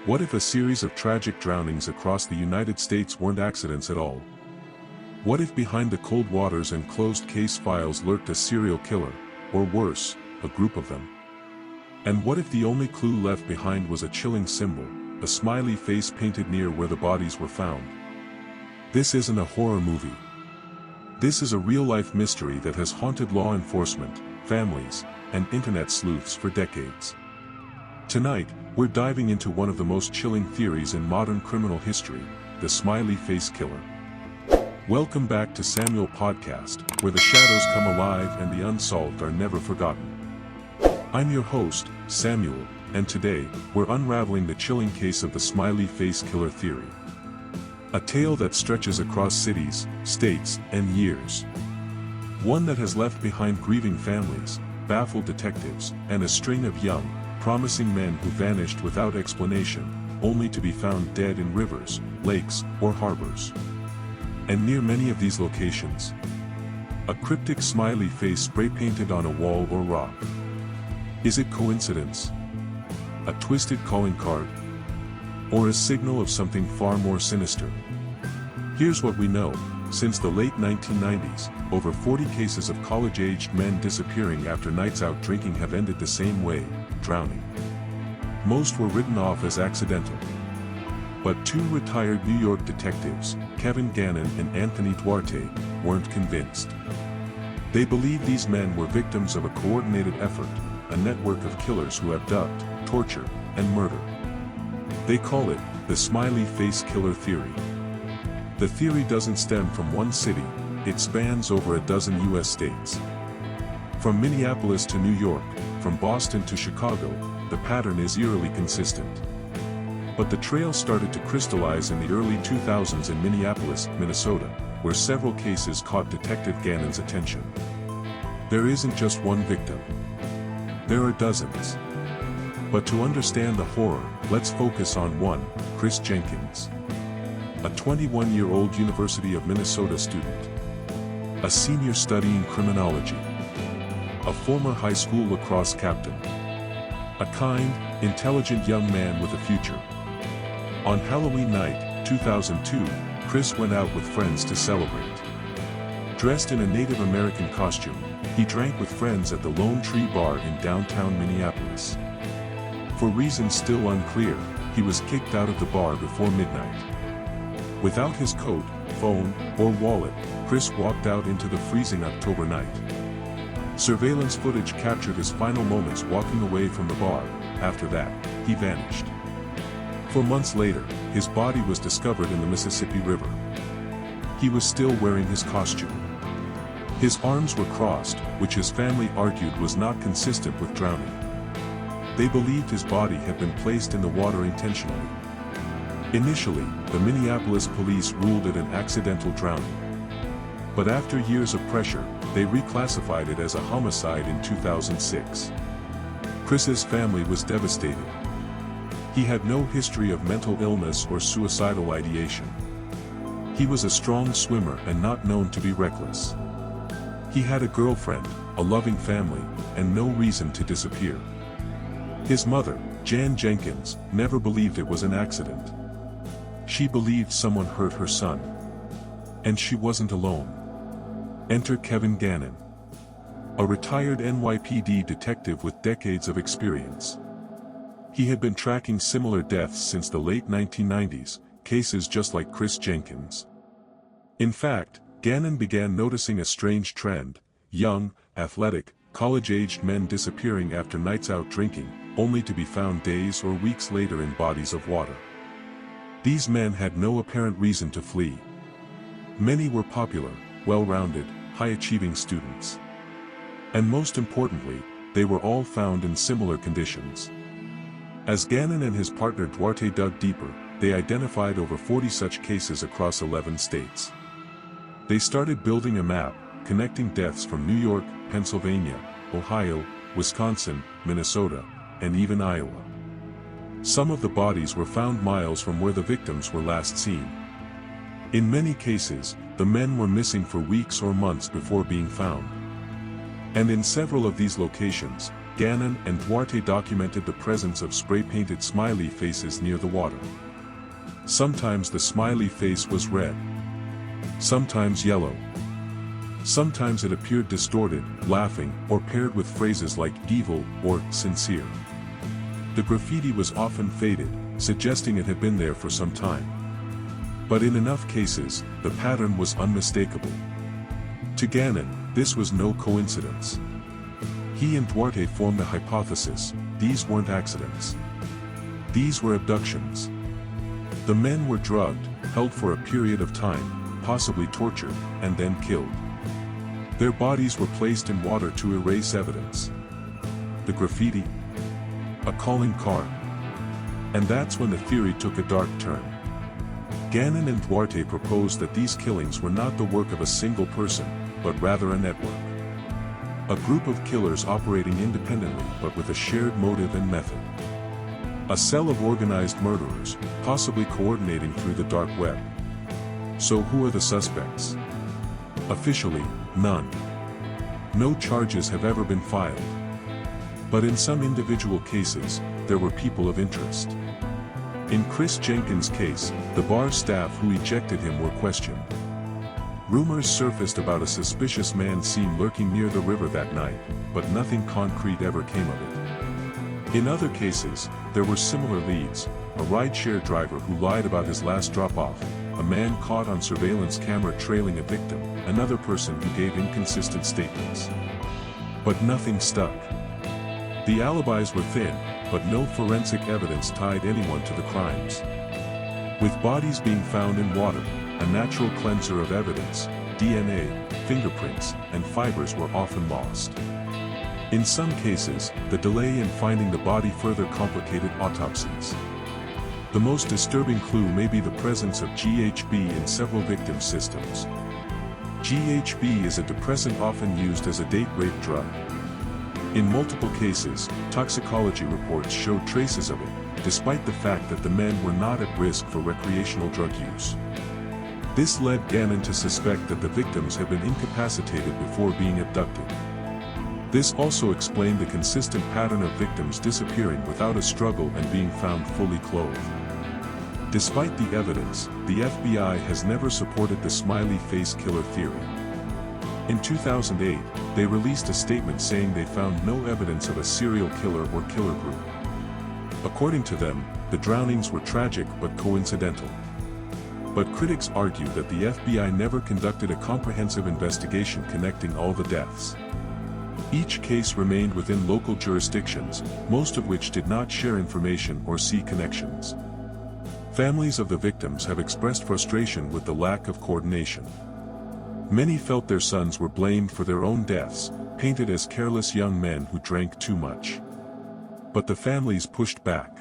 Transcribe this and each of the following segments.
What if a series of tragic drownings across the United States weren't accidents at all? What if behind the cold waters and closed case files lurked a serial killer, or worse, a group of them? And what if the only clue left behind was a chilling symbol, a smiley face painted near where the bodies were found? This isn't a horror movie. This is a real-life mystery that has haunted law enforcement, families, and internet sleuths for decades. Tonight, we're diving into one of the most chilling theories in modern criminal history, the Smiley Face Killer. Welcome back to Samuel Podcast, where the shadows come alive and the unsolved are never forgotten. I'm your host, Samuel, and today, we're unraveling the chilling case of the Smiley Face Killer Theory. A tale that stretches across cities, states, and years. One that has left behind grieving families, baffled detectives, and a string of young, promising men who vanished without explanation, only to be found dead in rivers, lakes, or harbors. And near many of these locations, a cryptic smiley face spray-painted on a wall or rock. Is it coincidence? A twisted calling card? Or a signal of something far more sinister? Here's what we know. Since the late 1990s, over 40 cases of college-aged men disappearing after nights out drinking have ended the same way, drowning. Most were written off as accidental. But two retired New York detectives, Kevin Gannon and Anthony Duarte, weren't convinced. They believed these men were victims of a coordinated effort, a network of killers who abduct, torture, and murder. They call it the Smiley Face Killer Theory. The theory doesn't stem from one city, it spans over a dozen U.S. states. From Minneapolis to New York, from Boston to Chicago, the pattern is eerily consistent. But the trail started to crystallize in the early 2000s in Minneapolis, Minnesota, where several cases caught Detective Gannon's attention. There isn't just one victim. There are dozens. But to understand the horror, let's focus on one, Chris Jenkins. A 21-year-old University of Minnesota student. A senior studying criminology. A former high school lacrosse captain. A kind, intelligent young man with a future. On Halloween night, 2002, Chris went out with friends to celebrate. Dressed in a Native American costume, he drank with friends at the Lone Tree Bar in downtown Minneapolis. For reasons still unclear, he was kicked out of the bar before midnight. Without his coat, phone, or wallet, Chris walked out into the freezing October night. Surveillance footage captured his final moments walking away from the bar. After that, he vanished. 4 months later, his body was discovered in the Mississippi River. He was still wearing his costume. His arms were crossed, which his family argued was not consistent with drowning. They believed his body had been placed in the water intentionally. Initially, the Minneapolis police ruled it an accidental drowning. But after years of pressure, they reclassified it as a homicide in 2006. Chris's family was devastated. He had no history of mental illness or suicidal ideation. He was a strong swimmer and not known to be reckless. He had a girlfriend, a loving family, and no reason to disappear. His mother, Jan Jenkins, never believed it was an accident. She believed someone hurt her son. And she wasn't alone. Enter Kevin Gannon. A retired NYPD detective with decades of experience. He had been tracking similar deaths since the late 1990s, cases just like Chris Jenkins. In fact, Gannon began noticing a strange trend: young, athletic, college-aged men disappearing after nights out drinking, only to be found days or weeks later in bodies of water. These men had no apparent reason to flee. Many were popular, well-rounded, high-achieving students. And most importantly, they were all found in similar conditions. As Gannon and his partner Duarte dug deeper, they identified over 40 such cases across 11 states. They started building a map, connecting deaths from New York, Pennsylvania, Ohio, Wisconsin, Minnesota, and even Iowa. Some of the bodies were found miles from where the victims were last seen. In many cases, the men were missing for weeks or months before being found. And in several of these locations, Gannon and Duarte documented the presence of spray-painted smiley faces near the water. Sometimes the smiley face was red. Sometimes yellow. Sometimes it appeared distorted, laughing, or paired with phrases like evil or sincere. The graffiti was often faded, suggesting it had been there for some time. But in enough cases, the pattern was unmistakable. To Gannon, this was no coincidence. He and Duarte formed the hypothesis: these weren't accidents. These were abductions. The men were drugged, held for a period of time, possibly tortured, and then killed. Their bodies were placed in water to erase evidence. The graffiti? A calling card. And that's when the theory took a dark turn. Gannon and Duarte proposed that these killings were not the work of a single person, but rather a network. A group of killers operating independently but with a shared motive and method. A cell of organized murderers, possibly coordinating through the dark web. So who are the suspects? Officially, none. No charges have ever been filed. But in some individual cases, there were people of interest. In Chris Jenkins' case, the bar staff who ejected him were questioned. Rumors surfaced about a suspicious man seen lurking near the river that night, but nothing concrete ever came of it. In other cases, there were similar leads: a rideshare driver who lied about his last drop-off, a man caught on surveillance camera trailing a victim, another person who gave inconsistent statements. But nothing stuck. The alibis were thin, but no forensic evidence tied anyone to the crimes. With bodies being found in water, a natural cleanser of evidence, DNA, fingerprints, and fibers were often lost. In some cases, the delay in finding the body further complicated autopsies. The most disturbing clue may be the presence of GHB in several victims' systems. GHB is a depressant often used as a date rape drug. In multiple cases, toxicology reports showed traces of it, despite the fact that the men were not at risk for recreational drug use. This led Gannon to suspect that the victims had been incapacitated before being abducted. This also explained the consistent pattern of victims disappearing without a struggle and being found fully clothed. Despite the evidence, the FBI has never supported the Smiley Face Killer Theory. In 2008, they released a statement saying they found no evidence of a serial killer or killer group. According to them, the drownings were tragic but coincidental. But critics argue that the FBI never conducted a comprehensive investigation connecting all the deaths. Each case remained within local jurisdictions, most of which did not share information or see connections. Families of the victims have expressed frustration with the lack of coordination. Many felt their sons were blamed for their own deaths, painted as careless young men who drank too much. But the families pushed back.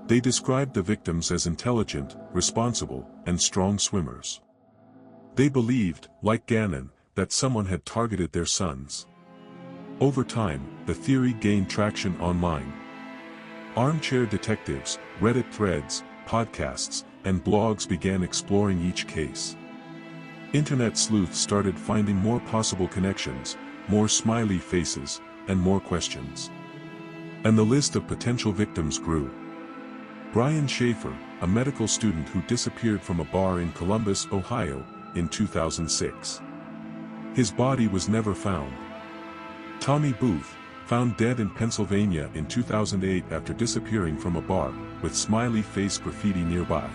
They described the victims as intelligent, responsible, and strong swimmers. They believed, like Gannon, that someone had targeted their sons. Over time, the theory gained traction online. Armchair detectives, Reddit threads, podcasts, and blogs began exploring each case. Internet sleuths started finding more possible connections, more smiley faces, and more questions. And the list of potential victims grew. Brian Schaefer, a medical student who disappeared from a bar in Columbus, Ohio, in 2006. His body was never found. Tommy Booth, found dead in Pennsylvania in 2008 after disappearing from a bar, with smiley face graffiti nearby.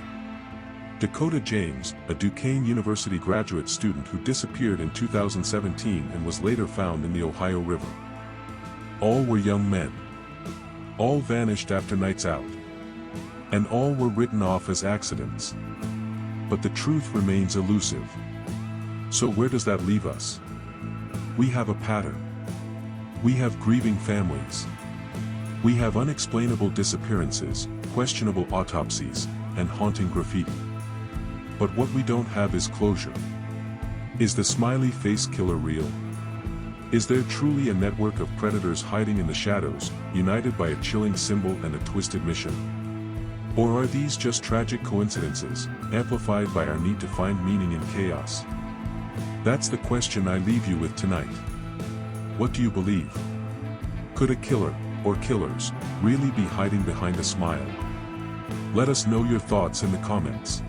Dakota James, a Duquesne University graduate student who disappeared in 2017 and was later found in the Ohio River. All were young men. All vanished after nights out. And all were written off as accidents. But the truth remains elusive. So where does that leave us? We have a pattern. We have grieving families. We have unexplainable disappearances, questionable autopsies, and haunting graffiti. But what we don't have is closure. Is the smiley face killer real? Is there truly a network of predators hiding in the shadows, united by a chilling symbol and a twisted mission? Or are these just tragic coincidences, amplified by our need to find meaning in chaos? That's the question I leave you with tonight. What do you believe? Could a killer, or killers, really be hiding behind a smile? Let us know your thoughts in the comments.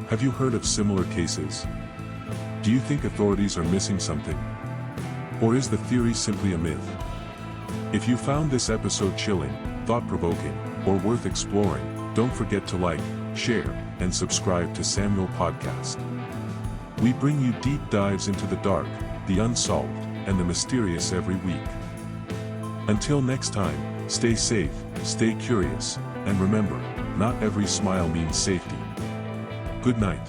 Have you heard of similar cases? Do you think authorities are missing something? Or is the theory simply a myth? If you found this episode chilling, thought-provoking, or worth exploring, don't forget to like, share, and subscribe to Samuel Podcast. We bring you deep dives into the dark, the unsolved, and the mysterious every week. Until next time, stay safe, stay curious, and remember, not every smile means safety. Good night.